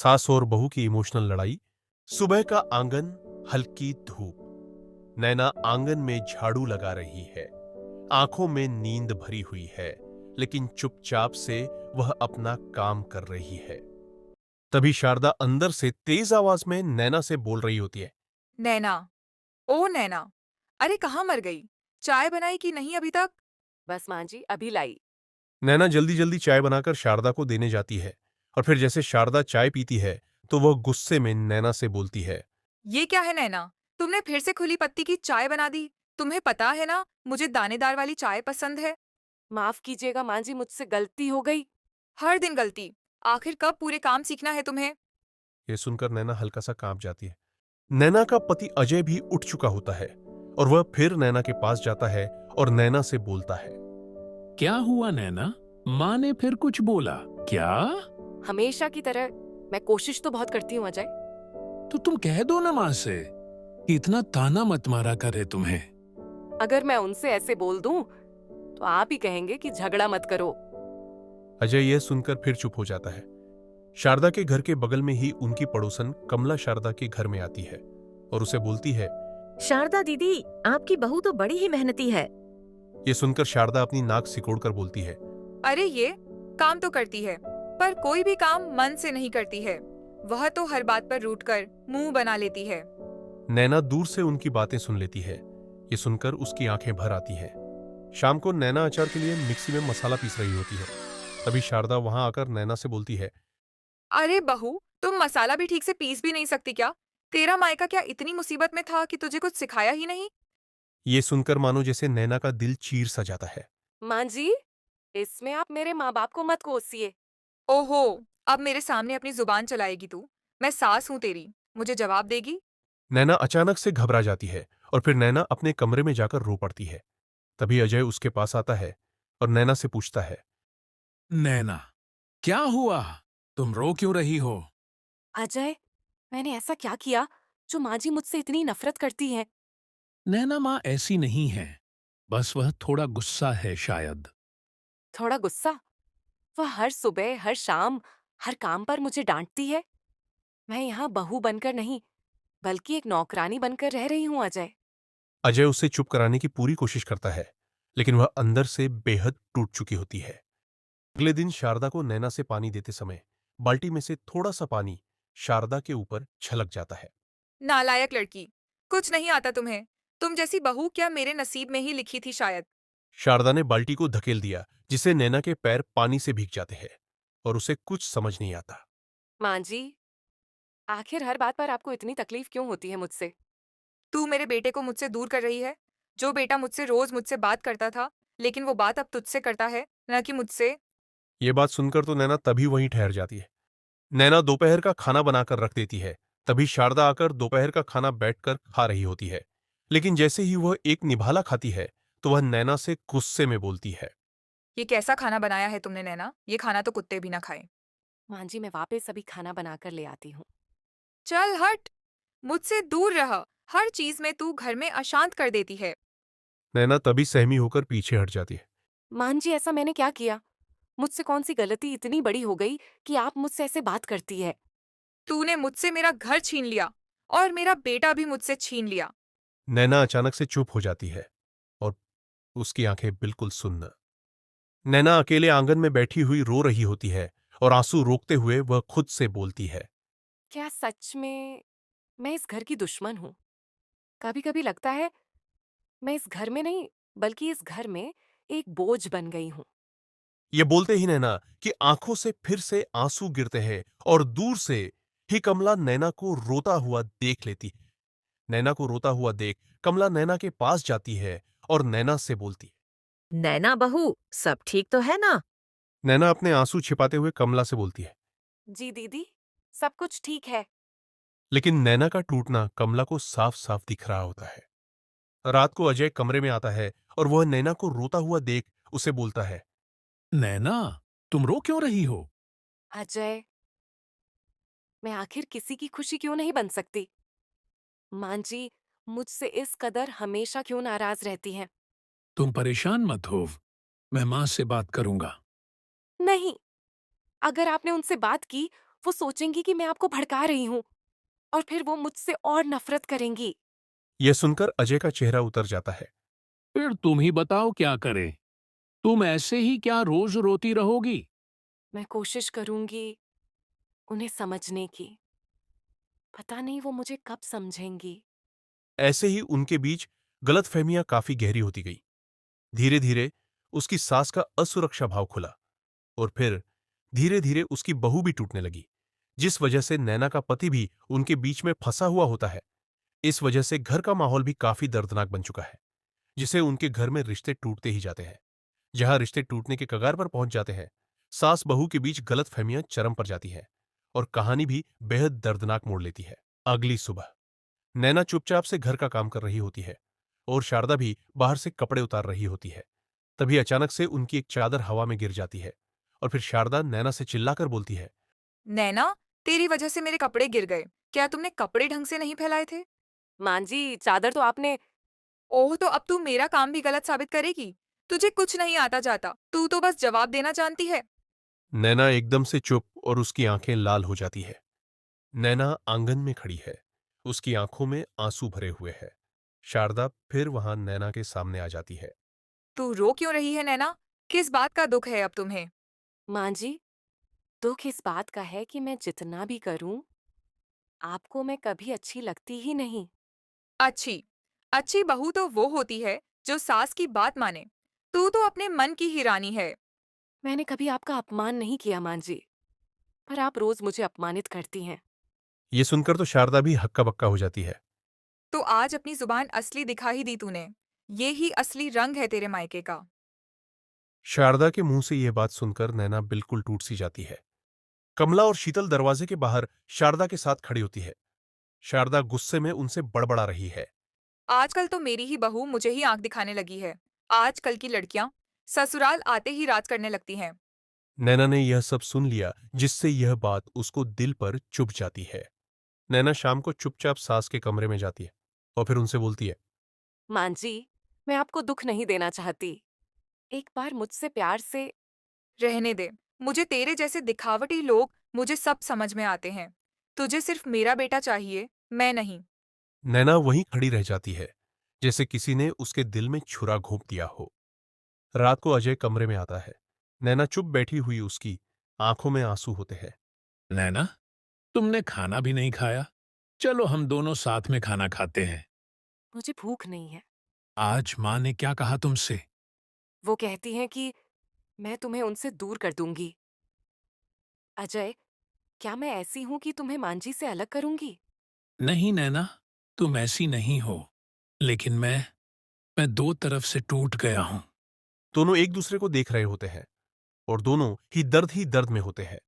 सास और बहू की इमोशनल लड़ाई। सुबह का आंगन, हल्की धूप। नैना आंगन में झाड़ू लगा रही है। आंखों में नींद भरी हुई है, लेकिन चुपचाप से वह अपना काम कर रही है। तभी शारदा अंदर से तेज आवाज में नैना से बोल रही होती है। नैना, ओ नैना, अरे कहाँ मर गई? चाय बनाई कि नहीं अभी तक? बस माँ जी अभी लाई। नैना जल्दी जल्दी चाय बनाकर शारदा को देने जाती है, और फिर जैसे शारदा चाय पीती है तो वह गुस्से में नैना से बोलती है। ये क्या है नैना? तुमने फिर से खुली पत्ती की चाय बना दी। तुम्हें पता है ना, मुझे दानेदार वाली चाय पसंद है। माफ कीजिएगा माँ जी, मुझसे गलती हो गई। हर दिन गलती। आखिर कब पूरे काम सीखना है तुम्हें? यह सुनकर नैना हल्का सा कांप जाती है। नैना का पति अजय भी उठ चुका होता है, और वह फिर नैना के पास जाता है और नैना से बोलता है। क्या हुआ नैना? माँ ने फिर कुछ बोला क्या? हमेशा की तरह मैं कोशिश तो बहुत करती हूँ अजय। तो तुम कह दो ना माँ से कि इतना ताना मत मारा करे तुम्हें। अगर मैं उनसे ऐसे बोल दूं तो आप ही कहेंगे कि झगड़ा मत करो। अजय यह सुनकर फिर चुप हो जाता है। शारदा के घर के बगल में ही उनकी पड़ोसन कमला शारदा के घर में आती है और उसे बोलती है। शारदा दीदी, आपकी बहू तो बड़ी ही मेहनती है। यह सुनकर शारदा अपनी नाक सिकोड़कर बोलती है। अरे ये काम तो करती है, पर कोई भी काम मन से नहीं करती है। वह तो हर बात पर रूठकर मुंह बना लेती है। नैना दूर से उनकी बातें सुन लेती है। ये सुनकर उसकी आंखें भर आती हैं। शाम को नैना अचार के लिए मिक्सी में मसाला पीस रही होती है। तभी शारदा वहां आकर नैना से बोलती है। अरे बहू, तुम मसाला भी ठीक से पीस भी नहीं सकती क्या? तेरा मायका क्या इतनी मुसीबत में था कि तुझे कुछ सिखाया ही नहीं? ये सुनकर मानो जैसे नैना का दिल चीर सा जाता है। माँ जी, इसमें आप मेरे माँ बाप को मत कोसिए। ओहो, अब मेरे सामने अपनी जुबान चलाएगी तू? मैं सास हूँ तेरी, मुझे जवाब देगी? नैना अचानक से घबरा जाती है और फिर नैना अपने कमरे में जाकर रो पड़ती है। तभी अजय उसके पास आता है और नैना से पूछता है। नैना, क्या हुआ? तुम रो क्यों रही हो? अजय, मैंने ऐसा क्या किया जो माँ जी मुझसे इतनी नफरत करती है? नैना माँ ऐसी नहीं है, बस वह थोड़ा गुस्सा है शायद। थोड़ा गुस्सा? वह हर सुबह हर शाम हर काम पर मुझे डांटती है। मैं यहाँ बहू बनकर नहीं बल्कि एक नौकरानी बनकर रह रही हूँ अजय। अजय उसे चुप कराने की पूरी कोशिश करता है, लेकिन वह अंदर से बेहद टूट चुकी होती है। अगले दिन शारदा को नैना से पानी देते समय बाल्टी में से थोड़ा सा पानी शारदा के ऊपर छलक जाता है। नालायक लड़की, कुछ नहीं आता तुम्हें। तुम जैसी बहू क्या मेरे नसीब में ही लिखी थी शायद। शारदा ने बाल्टी को धकेल दिया, जिससे नैना के पैर पानी से भीग जाते हैं और उसे कुछ समझ नहीं आता। माँ जी, आखिर हर बात पर आपको इतनी तकलीफ क्यों होती है मुझसे? तू मेरे बेटे को मुझसे दूर कर रही है। जो बेटा मुझसे रोज मुझसे बात करता था, लेकिन वो बात अब तुझसे करता है, न कि मुझसे। ये बात सुनकर तो नैना तभी वहीं ठहर जाती है। नैना दोपहर का खाना बनाकर रख देती है। तभी शारदा आकर दोपहर का खाना बैठकर खा रही होती है, लेकिन जैसे ही वह एक निभाला खाती है तो वह नैना से गुस्से में बोलती है। ये कैसा खाना बनाया है तुमने नैना? ये खाना तो कुत्ते भी ना खाए। माँ जी, मैं वापस अभी खाना बनाकर ले आती हूँ। चल हट, मुझसे दूर रह। हर चीज में तू घर में अशांत कर देती है। नैना तभी सहमी होकर पीछे हट जाती है। मान जी, ऐसा मैंने क्या किया? मुझसे कौन सी गलती इतनी बड़ी हो गई कि आप मुझसे ऐसे बात करती है? तूने मुझसे मेरा घर छीन लिया और मेरा बेटा भी मुझसे छीन लिया। नैना अचानक से चुप हो जाती है और उसकी आंखें बिल्कुल सुन्न। नैना अकेले आंगन में बैठी हुई रो रही होती है और आंसू रोकते हुए वह खुद से बोलती है। क्या सच में मैं इस घर की दुश्मन हूँ? कभी कभी लगता है मैं इस घर में नहीं बल्कि इस घर में एक बोझ बन गई हूँ। ये बोलते ही नैना की आंखों से फिर से आंसू गिरते हैं और दूर से ही कमला नैना को रोता हुआ देख लेती है। नैना को रोता हुआ देख कमला नैना के पास जाती है और नैना से बोलती है। नैना बहू, सब ठीक तो है ना? नैना अपने आंसू छिपाते हुए कमला से बोलती है। जी दीदी, सब कुछ ठीक है। लेकिन नैना का टूटना कमला को साफ साफ दिख रहा होता है। रात को अजय कमरे में आता है और वह नैना को रोता हुआ देख उसे बोलता है। नैना, तुम रो क्यों रही हो? अजय, मैं आखिर किसी की खुशी क्यों नहीं बन सकती? माँ जी मुझसे इस कदर हमेशा क्यों नाराज रहती हैं? तुम परेशान मत हो, मैं माँ से बात करूंगा। नहीं, अगर आपने उनसे बात की वो सोचेंगी कि मैं आपको भड़का रही हूँ और फिर वो मुझसे और नफरत करेंगी। यह सुनकर अजय का चेहरा उतर जाता है। फिर तुम ही बताओ क्या करें। तुम ऐसे ही क्या रोज रोती रहोगी? मैं कोशिश करूंगी उन्हें समझने की। पता नहीं वो मुझे कब समझेंगी। ऐसे ही उनके बीच गलतफहमियां काफी गहरी होती गई। धीरे धीरे उसकी सास का असुरक्षा भाव खुला और फिर धीरे धीरे उसकी बहू भी टूटने लगी, जिस वजह से नैना का पति भी उनके बीच में फंसा हुआ होता है। इस वजह से घर का माहौल भी काफी दर्दनाक बन चुका है, जिसे उनके घर में रिश्ते टूटते ही जाते हैं। जहां रिश्ते टूटने के कगार पर पहुंच जाते हैं, सास बहू के बीच गलतफहमियां चरम पर जाती हैं और कहानी भी बेहद दर्दनाक मोड़ लेती है। अगली सुबह नैना चुपचाप से घर का काम कर रही होती है और शारदा भी बाहर से कपड़े उतार रही होती है। तभी अचानक से उनकी एक चादर हवा में गिर जाती है और फिर शारदा नैना से चिल्लाकर बोलती है। नैना, तेरी वजह से मेरे कपड़े गिर गए। क्या तुमने कपड़े ढंग से नहीं फैलाए थे? माँ जी, चादर तो आपने। ओह, तो अब तू मेरा काम भी गलत साबित करेगी? तुझे कुछ नहीं आता जाता, तू तो बस जवाब देना जानती है। नैना एकदम से चुप और उसकी आंखें लाल हो जाती है। नैना आंगन में खड़ी है, उसकी आंखों में आंसू भरे हुए हैं। शारदा फिर वहां नैना के सामने आ जाती है। तू रो क्यों रही है नैना? किस बात का दुख है अब तुम्हें? माँ जी, दुख इस बात का है कि मैं जितना भी करूं, आपको मैं कभी अच्छी लगती ही नहीं। अच्छी अच्छी बहू तो वो होती है जो सास की बात माने। तू तो अपने मन की ही रानी है। मैंने कभी आपका अपमान नहीं किया माँ जी, पर आप रोज मुझे अपमानित करती हैं। ये सुनकर तो शारदा भी हक्का बक्का हो जाती है। तो आज अपनी जुबान असली दिखा ही दी तूने। ये ही असली रंग है तेरे मायके का। शारदा के मुंह से यह बात सुनकर नैना बिल्कुल टूट सी जाती है। कमला और शीतल दरवाजे के बाहर शारदा के साथ खड़ी होती है। शारदा गुस्से में उनसे बड़बड़ा रही है। आजकल तो मेरी ही बहू मुझे ही आंख दिखाने लगी है। आजकल की लड़कियां ससुराल आते ही राज करने लगती हैं। नैना ने यह सब सुन लिया, जिससे यह बात उसको दिल पर चुभ जाती है। नैना शाम को चुपचाप सास के कमरे में जाती है और फिर उनसे बोलती है। माँ जी, मैं आपको दुख नहीं देना चाहती। एक बार मुझसे प्यार से। रहने दे। मुझे तेरे जैसे दिखावटी लोग मुझे सब समझ में आते हैं। तुझे सिर्फ मेरा बेटा चाहिए, मैं नहीं। नैना वहीं खड़ी रह जाती है, जैसे किसी ने उसके दिल में छुरा घोंप दिया हो। रात को अजय कमरे में आता है। नैना चुप बैठी हुई उसकी आंखों में आंसू होते हैं। नैना, तुमने खाना भी नहीं खाया। चलो हम दोनों साथ में खाना खाते हैं। मुझे भूख नहीं है। आज माँ ने क्या कहा तुमसे? वो कहती हैं कि मैं तुम्हें उनसे दूर कर दूंगी। अजय, क्या मैं ऐसी हूं कि तुम्हें मांझी से अलग करूंगी? नहीं नैना, तुम ऐसी नहीं हो। लेकिन मैं दो तरफ से टूट गया हूं। दोनों एक दूसरे को देख रहे होते हैं और दोनों ही दर्द में होते हैं।